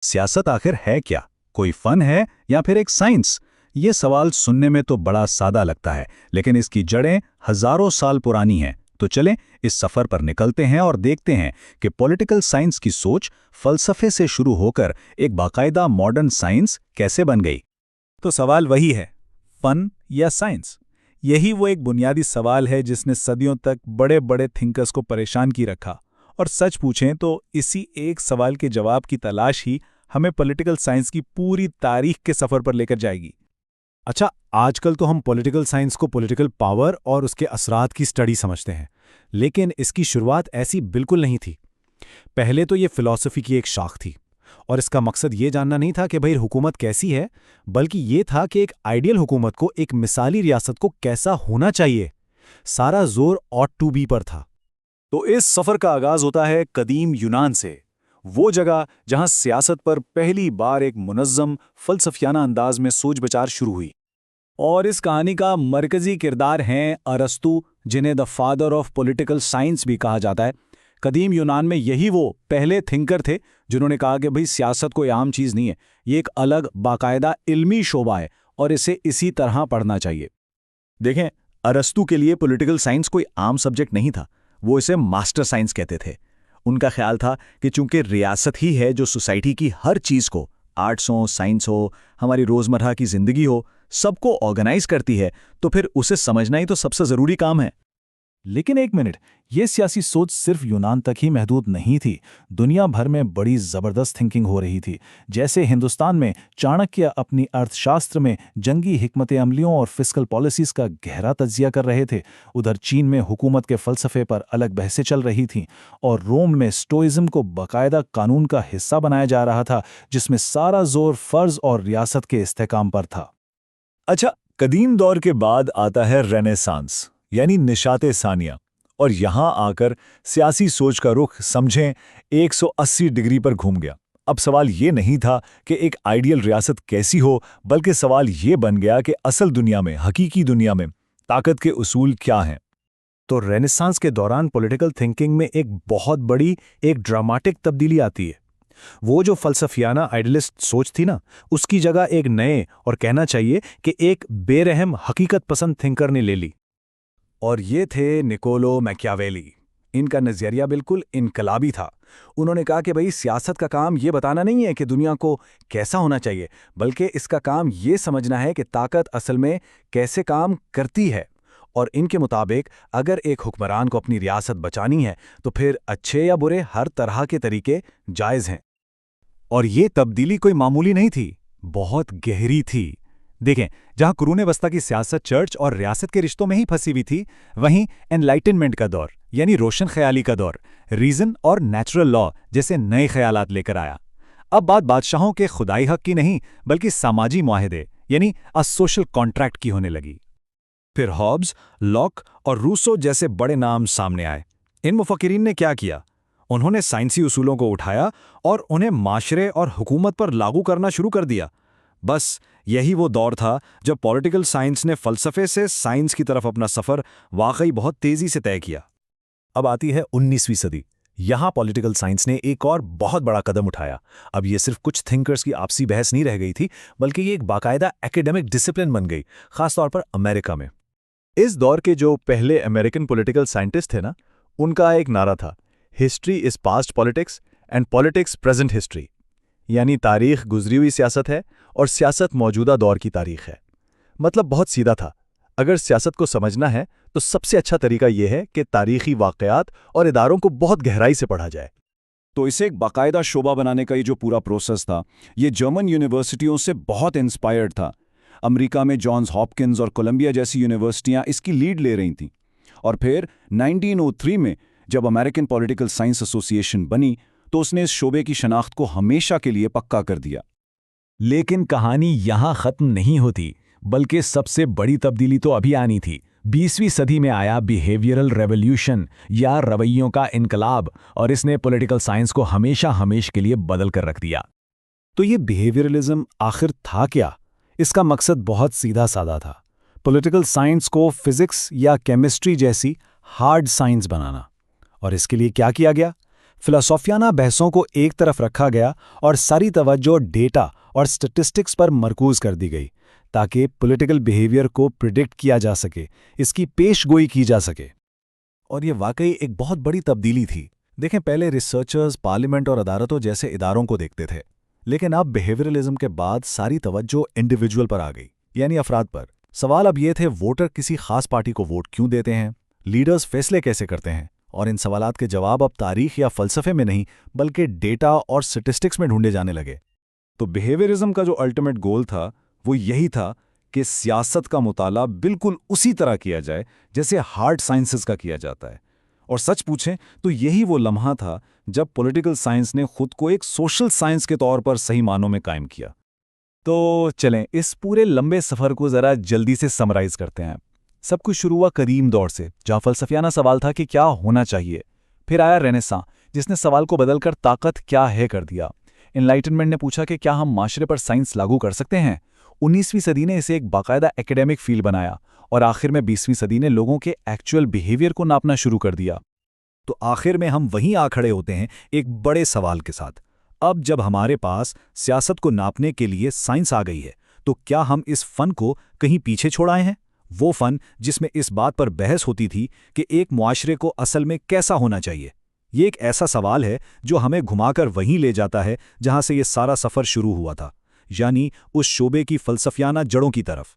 सियासत आखिर है क्या? कोई फन है या फिर एक साइंस? ये सवाल सुनने में तो बड़ा सादा लगता है, लेकिन इसकी जड़ें हजारों साल पुरानी हैं। तो चलें इस सफर पर निकलते हैं और देखते हैं कि पॉलिटिकल साइंस की सोच फलसफे से शुरू होकर एक बाकायदा मॉडर्न साइंस कैसे बन गई। तो सवाल वही है, फन या साइंस? यही वो एक बुनियादी सवाल है जिसने सदियों तक बड़े बड़े थिंकर्स को परेशान की रखा। और सच पूछें तो इसी एक सवाल के जवाब की तलाश ही हमें पॉलिटिकल साइंस की पूरी तारीख के सफर पर लेकर जाएगी। अच्छा, आजकल तो हम पॉलिटिकल साइंस को पॉलिटिकल पावर और उसके असरात की स्टडी समझते हैं, लेकिन इसकी शुरुआत ऐसी बिल्कुल नहीं थी। पहले तो ये फिलॉसफी की एक शाख थी, और इसका मकसद ये जानना नहीं था कि भाई हुकूमत कैसी है, बल्कि ये था कि एक आइडियल हुकूमत को, एक मिसाली रियासत को कैसा होना चाहिए। सारा जोर ऑट टू बी पर था। तो इस सफर का आगाज होता है कदीम यूनान से, वो जगह जहां सियासत पर पहली बार एक मुनज़्ज़म फलसफियाना अंदाज में सोच विचार शुरू हुई। और इस कहानी का मरकजी किरदार हैं अरस्तू, जिन्हें the father of political science भी कहा जाता है। कदीम यूनान में यही वो पहले थिंकर थे जिन्होंने कहा कि भाई सियासत कोई आम चीज़ नहीं है, ये एक अलग बाकायदा इल्मी शोबा है और इसे इसी तरह पढ़ना चाहिए। देखें, अरस्तू के लिए पॉलिटिकल साइंस कोई आम सब्जेक्ट नहीं था, वो इसे मास्टर साइंस कहते थे। उनका ख्याल था कि चूंकि रियासत ही है जो सोसाइटी की हर चीज़ को, आर्ट्स हो, साइंस हो, हमारी रोज़मर्रा की ज़िंदगी हो, सबको ऑर्गेनाइज करती है, तो फिर उसे समझना ही तो सबसे ज़रूरी काम है। लेकिन एक मिनट, ये सियासी सोच सिर्फ यूनान तक ही महदूद नहीं थी। दुनिया भर में बड़ी ज़बरदस्त थिंकिंग हो रही थी। जैसे हिंदुस्तान में चाणक्य अपनी अर्थशास्त्र में जंगी हिकमत अमलियों और फिस्कल पॉलिसीज़ का गहरा तज्जिया कर रहे थे, उधर चीन में हुकूमत के फ़लसफ़े पर अलग बहसें चल रही थीं, और रोम में स्टोइज़म को बाकायदा कानून का हिस्सा बनाया जा रहा था, जिसमें सारा जोर फ़र्ज़ और रियासत के इस्तेकाम पर था। अच्छा, कदीम दौर के बाद आता है रेनेसांस, यानी निशाते सानिया, और यहां आकर सियासी सोच का रुख समझें 180 डिग्री पर घूम गया। अब सवाल ये नहीं था कि एक आइडियल रियासत कैसी हो, बल्कि सवाल ये बन गया कि असल दुनिया में, हकीकी दुनिया में ताकत के उसूल क्या हैं। तो रेनेसांस के दौरान पॉलिटिकल थिंकिंग में एक बहुत बड़ी, एक ड्रामेटिक तब्दीली आती है। वो जो फलसफियाना आइडियलिस्ट सोच थी ना, उसकी जगह एक नए, और कहना चाहिए कि एक बेरहम हकीकत पसंद थिंकर ने ले ली। और ये थे निकोलो मैकियावेली। इनका नज़रिया बिल्कुल इनकलाबी था। उन्होंने कहा कि भाई सियासत का काम ये बताना नहीं है कि दुनिया को कैसा होना चाहिए, बल्कि इसका काम ये समझना है कि ताकत असल में कैसे काम करती है। और इनके मुताबिक अगर एक हुक्मरान को अपनी रियासत बचानी है तो फिर अच्छे या बुरे हर तरह के तरीके जायज़ हैं। और ये तब्दीली कोई मामूली नहीं थी, बहुत गहरी थी। देखें, जहां कुरूने वस्ता की सियासत चर्च और रियासत के रिश्तों में ही फंसी हुई थी, वहीं एनलाइटनमेंट का दौर, यानी रोशन ख्याली का दौर, रीजन और नेचुरल लॉ जैसे नए ख्यालात लेकर आया। अब बात बादशाहों के खुदाई हक की नहीं, बल्कि सामाजी मुआहदे, यानी अ सोशल कॉन्ट्रैक्ट की होने लगी। फिर हॉब्स, लॉक और रूसो जैसे बड़े नाम सामने आए। इन मुफक्किरीन ने क्या किया? उन्होंने साइंसी उसूलों को उठाया और उन्हें माशरे और हुकूमत पर लागू करना शुरू कर दिया। बस यही वो दौर था जब पॉलिटिकल साइंस ने फ़लसफ़े से साइंस की तरफ अपना सफ़र वाकई बहुत तेज़ी से तय किया। अब आती है 19वीं सदी। यहाँ पॉलिटिकल साइंस ने एक और बहुत बड़ा कदम उठाया। अब ये सिर्फ कुछ थिंकर्स की आपसी बहस नहीं रह गई थी, बल्कि ये एक बाकायदा एकेडमिक डिसिप्लिन बन गई, खासतौर पर अमेरिका में। इस दौर के जो पहले अमेरिकन पॉलिटिकल साइंटिस्ट थे ना, उनका एक नारा था, history is past politics and politics present history. यानी तारीख गुजरी हुई सियासत है और सियासत मौजूदा दौर की तारीख है। मतलब बहुत सीधा था, अगर सियासत को समझना है तो सबसे अच्छा तरीका यह है कि तारीखी वाक़यात और इदारों को बहुत गहराई से पढ़ा जाए। तो इसे एक बाकायदा शोबा बनाने का ये जो पूरा प्रोसेस था, ये जर्मन यूनिवर्सिटियों से बहुत इंस्पायर्ड था। अमेरिका में जॉन्स हॉपकिंस और कोलंबिया जैसी यूनिवर्सिटियां इसकी लीड ले रही थीं। और फिर 1903 में जब अमेरिकन पॉलिटिकल साइंस एसोसिएशन बनी, तो उसने इस शोबे की शनाख्त को हमेशा के लिए पक्का कर दिया। लेकिन कहानी यहाँ ख़त्म नहीं होती, बल्कि सबसे बड़ी तब्दीली तो अभी आनी थी। 20वीं सदी में आया बिहेवियरल रेवोल्यूशन, या रवैयों का इनकलाब, और इसने पॉलिटिकल साइंस को हमेशा के लिए बदल कर रख दिया। तो ये बिहेवियरलिज्म आखिर था क्या? इसका मकसद बहुत सीधा साधा था, पॉलिटिकल साइंस को फिजिक्स या केमिस्ट्री जैसी हार्ड साइंस बनाना। और इसके लिए क्या किया गया? फिलोसोफियाना बहसों को एक तरफ रखा गया और सारी तवज्जो डेटा और स्टैटिस्टिक्स पर मरकूज कर दी गई, ताकि पॉलिटिकल बिहेवियर को प्रिडिक्ट किया जा सके, इसकी पेशगोई की जा सके। और ये वाकई एक बहुत बड़ी तब्दीली थी। देखें, पहले रिसर्चर्स पार्लियामेंट और अदालतों जैसे इदारों को देखते थे, लेकिन अब बिहेवियरलिज्म के बाद सारी तवज्जो इंडिविजुअल पर आ गई, यानी अफराद पर। सवाल अब ये थे, वोटर किसी खास पार्टी को वोट क्यों देते हैं, लीडर्स फैसले कैसे करते हैं, और इन सवालात के जवाब अब तारीख या फ़लसफ़े में नहीं बल्कि डेटा और स्टैटिस्टिक्स में ढूंढे जाने लगे। तो बिहेवियरिज्म का जो अल्टीमेट गोल था वो यही था कि सियासत का मुताला बिल्कुल उसी तरह किया जाए जैसे हार्ड साइंसेस का किया जाता है। और सच पूछें तो यही वो लम्हा था जब पॉलिटिकल साइंस ने खुद को एक सोशल साइंस के तौर पर सही मानों में कायम किया। तो चलें इस पूरे लंबे सफ़र को ज़रा जल्दी से समराइज़ करते हैं। सब कुछ शुरू हुआ कदीम दौर से, जहाँ फ़लसफ़ियाना सवाल था कि क्या होना चाहिए। फिर आया रेनेसां, जिसने सवाल को बदलकर ताकत क्या है कर दिया। एनलाइटनमेंट ने पूछा कि क्या हम माशरे पर साइंस लागू कर सकते हैं। 19वीं सदी ने इसे एक बाकायदा एकेडमिक फील्ड बनाया, और आखिर में 20वीं सदी ने लोगों के एक्चुअल बिहेवियर को नापना शुरू कर दिया। तो आखिर में हम वहीं आ खड़े होते हैं एक बड़े सवाल के साथ। अब जब हमारे पास सियासत को नापने के लिए साइंस आ गई है, तो क्या हम इस फन को कहीं पीछे छोड़ आए हैं? वो फन जिसमें इस बात पर बहस होती थी कि एक मुआशरे को असल में कैसा होना चाहिए। ये एक ऐसा सवाल है जो हमें घुमाकर वहीं ले जाता है जहां से ये सारा सफ़र शुरू हुआ था, यानी उस शोबे की फ़लसफ़ियाना जड़ों की तरफ।